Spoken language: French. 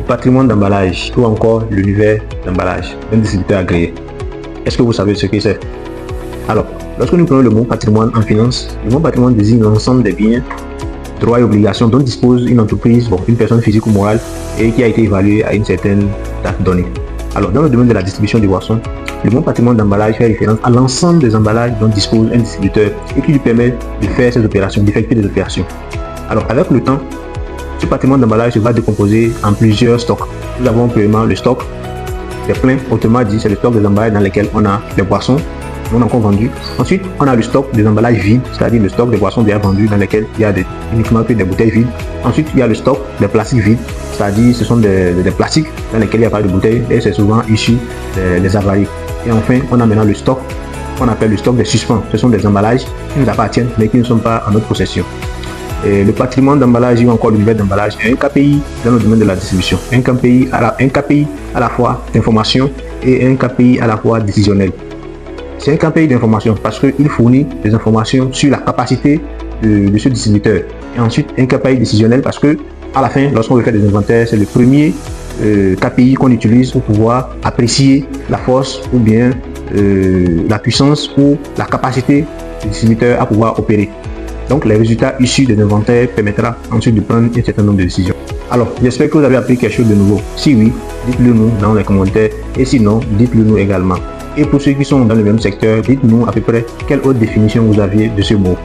patrimoine d'emballage ou encore l'univers d'emballage d'un distributeur agréé. Est-ce que vous savez ce que c'est? Alors, lorsque nous prenons le mot patrimoine en finance, le mot patrimoine désigne l'ensemble des biens, droits et obligations dont dispose une entreprise, une personne physique ou morale, et qui a été évaluée à une certaine date donnée. Alors, dans le domaine de la distribution des boissons, le mot patrimoine d'emballage fait référence à l'ensemble des emballages dont dispose un distributeur et qui lui permet de faire ces opérations, d'effectuer des opérations. Alors, avec le temps, ce patrimoine d'emballage se va décomposer en plusieurs stocks. Nous avons premièrement le stock des pleins, autrement dit, c'est le stock des emballages dans lesquels on a les boissons non encore vendues. Ensuite, on a le stock des emballages vides, c'est-à-dire le stock des boissons déjà vendues dans lesquelles il y a uniquement que des bouteilles vides. Ensuite, il y a le stock des plastiques vides, c'est-à-dire ce sont des plastiques dans lesquels il n'y a pas de bouteilles et c'est souvent issu des avariés. Et enfin, on a maintenant le stock qu'on appelle le stock des suspens. Ce sont des emballages qui nous appartiennent mais qui ne sont pas en notre possession. Et le patrimoine d'emballage ou encore l'univers d'emballage est un KPI dans le domaine de la distribution. Un KPI à la fois d'information et un KPI à la fois décisionnel. C'est un KPI d'information parce qu'il fournit des informations sur la capacité de ce distributeur. Et ensuite, un KPI décisionnel parce que à la fin, lorsqu'on veut faire des inventaires, c'est le premier KPI qu'on utilise pour pouvoir apprécier la force ou bien la puissance ou la capacité du distributeur à pouvoir opérer. Donc les résultats issus des inventaires permettra ensuite de prendre un certain nombre de décisions. Alors, j'espère que vous avez appris quelque chose de nouveau. Si oui, dites-le nous dans les commentaires et sinon, dites-le nous également. Et pour ceux qui sont dans le même secteur, dites-nous à peu près quelle autre définition vous aviez de ce mot.